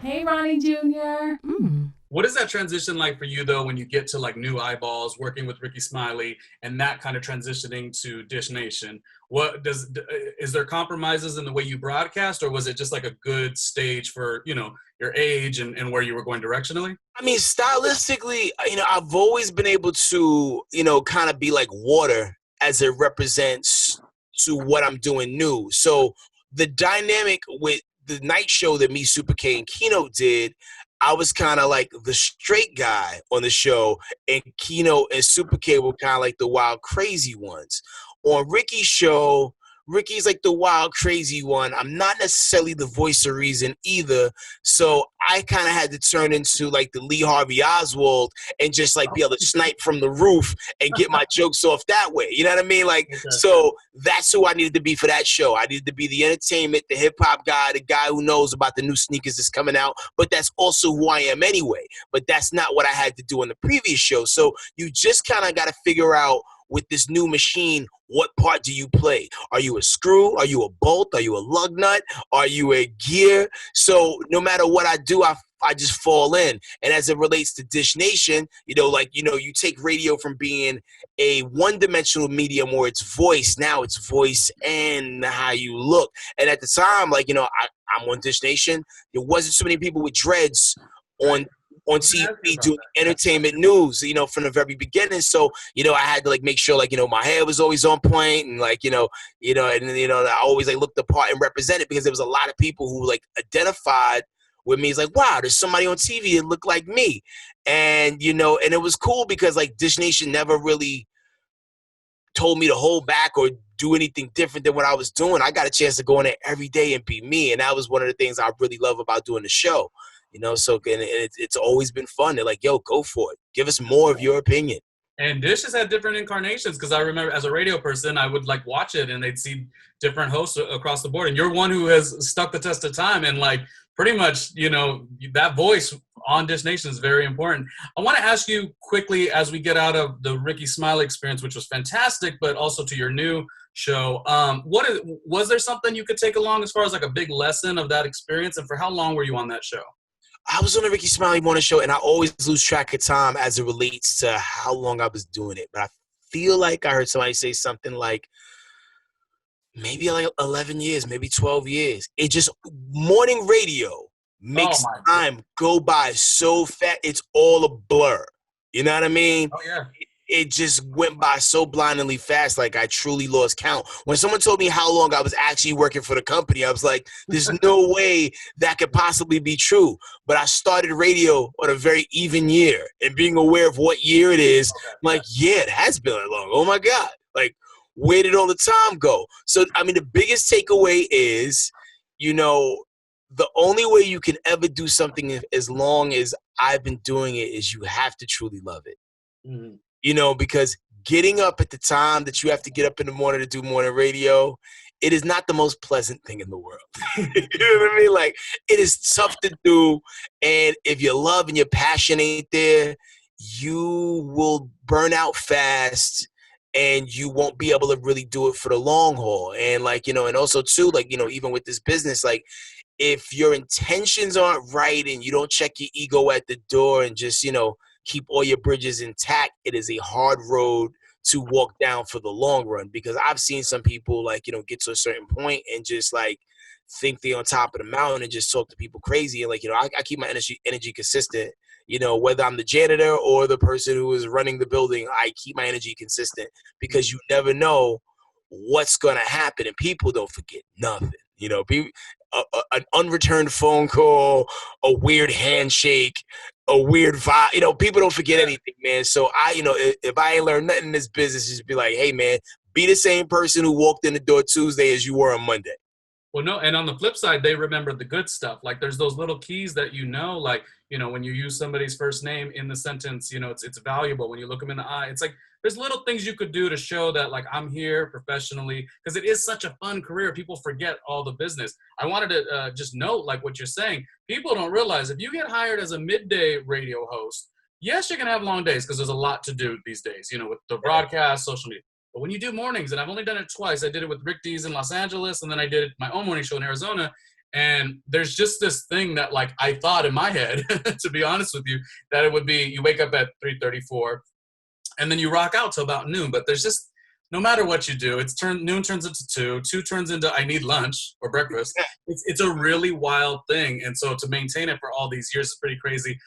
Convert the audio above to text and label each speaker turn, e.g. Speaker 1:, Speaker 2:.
Speaker 1: Hey, Ronnie Jr.
Speaker 2: What is that transition like for you though when you get to like new eyeballs, working with Ricky Smiley, and that kind of transitioning to Dish Nation? What does is there compromises in the way you broadcast, or was it just like a good stage for your age and where you were going directionally?
Speaker 3: I mean, stylistically, I've always been able to, kind of be like water as it represents to what I'm doing new. So the dynamic with the night show that me, Super K, and Keynote did, I was kind of like the straight guy on the show, and Keynote and Super K were kind of like the wild, crazy ones. On Ricky's show, Ricky's like the wild, crazy one. I'm not necessarily the voice of reason either. So I kind of had to turn into like the Lee Harvey Oswald and just like be able to snipe from the roof and get my jokes off that way. You know what I mean? Like,
Speaker 2: Okay.
Speaker 3: so that's who I needed to be for that show. I needed to be the entertainment, the hip hop guy, the guy who knows about the new sneakers that's coming out. But that's also who I am anyway. But that's not what I had to do on the previous show. So you just kind of got to figure out with this new machine, what part do you play? Are you a screw? Are you a bolt? Are you a lug nut? Are you a gear? So no matter what I do, I just fall in. And as it relates to Dish Nation, you take radio from being a one-dimensional medium where it's voice, now it's voice and how you look. And at the time, I'm on Dish Nation. There wasn't so many people with dreads
Speaker 2: Right.
Speaker 3: on on
Speaker 2: I was gonna
Speaker 3: TV
Speaker 2: ask you about
Speaker 3: doing
Speaker 2: that. Yeah.
Speaker 3: entertainment news, from the very beginning. So, I had to like make sure my hair was always on point and I always like looked the part and represented because there was a lot of people who like identified with me. It's like, wow, there's somebody on TV that looked like me. And and it was cool because like Dish Nation never really told me to hold back or do anything different than what I was doing. I got a chance to go in there every day and be me. And that was one of the things I really love about doing the show. So and it's always been fun. They're like, yo, go for it. Give us more of your opinion.
Speaker 2: And Dish has had different incarnations because I remember as a radio person, I would like watch it and they'd see different hosts across the board. And you're one who has stuck the test of time and like pretty much, that voice on Dish Nation is very important. I want to ask you quickly as we get out of the Ricky Smiley experience, which was fantastic, but also to your new show. Was there something you could take along as far as like a big lesson of that experience? And for how long were you on that show?
Speaker 3: I was on the Ricky Smiley Morning Show, and I always lose track of time as it relates to how long I was doing it. But I feel like I heard somebody say something like maybe like 11 years, maybe 12 years. It just, morning radio
Speaker 2: Oh
Speaker 3: makes
Speaker 2: my goodness.
Speaker 3: time go by so fast. It's all a blur. You know what I mean?
Speaker 2: Oh yeah.
Speaker 3: It just went by so blindingly fast, like I truly lost count. When someone told me how long I was actually working for the company, I was like, there's no way that could possibly be true. But I started radio on a very even year, and being aware of what year it is,
Speaker 2: Okay.
Speaker 3: I'm like, yeah, it has been that long. Oh my God. Like, where did all the time go? So, I mean, the biggest takeaway is, the only way you can ever do something as long as I've been doing it is you have to truly love it.
Speaker 2: Mhm.
Speaker 3: Because getting up at the time that you have to get up in the morning to do morning radio, it is not the most pleasant thing in the world. You know what I mean? Like, it is tough to do. And if your love and your passion ain't there, you will burn out fast and you won't be able to really do it for the long haul. And and also too, even with this business, like if your intentions aren't right and you don't check your ego at the door and just, keep all your bridges intact, it is a hard road to walk down for the long run. Because I've seen some people get to a certain point and just like think they're on top of the mountain and just talk to people crazy. And I keep my energy consistent. Whether I'm the janitor or the person who is running the building, I keep my energy consistent because you never know what's gonna happen, and people don't forget nothing. An unreturned phone call, a weird handshake, a weird vibe. People don't forget
Speaker 2: Yeah.
Speaker 3: anything, man. So if I ain't learned nothing in this business, just be like, hey, man, be the same person who walked in the door Tuesday as you were on Monday.
Speaker 2: Well, no, and on the flip side, they remember the good stuff. Like there's those little keys that like when you use somebody's first name in the sentence, it's valuable. When you look them in the eye, it's like there's little things you could do to show that like I'm here professionally because it is such a fun career. People forget all the business. I wanted to just note like what you're saying. People don't realize if you get hired as a midday radio host, yes, you're gonna have long days because there's a lot to do these days. With the broadcast, social media. But when you do mornings, and I've only done it twice, I did it with Rick Dees in Los Angeles, and then I did my own morning show in Arizona. And there's just this thing that like I thought in my head, to be honest with you, that it would be you wake up at 3:34 and then you rock out till about noon. But there's just no matter what you do, noon turns into 2 turns into I need lunch or breakfast. It's a really wild thing. And so to maintain it for all these years is pretty crazy.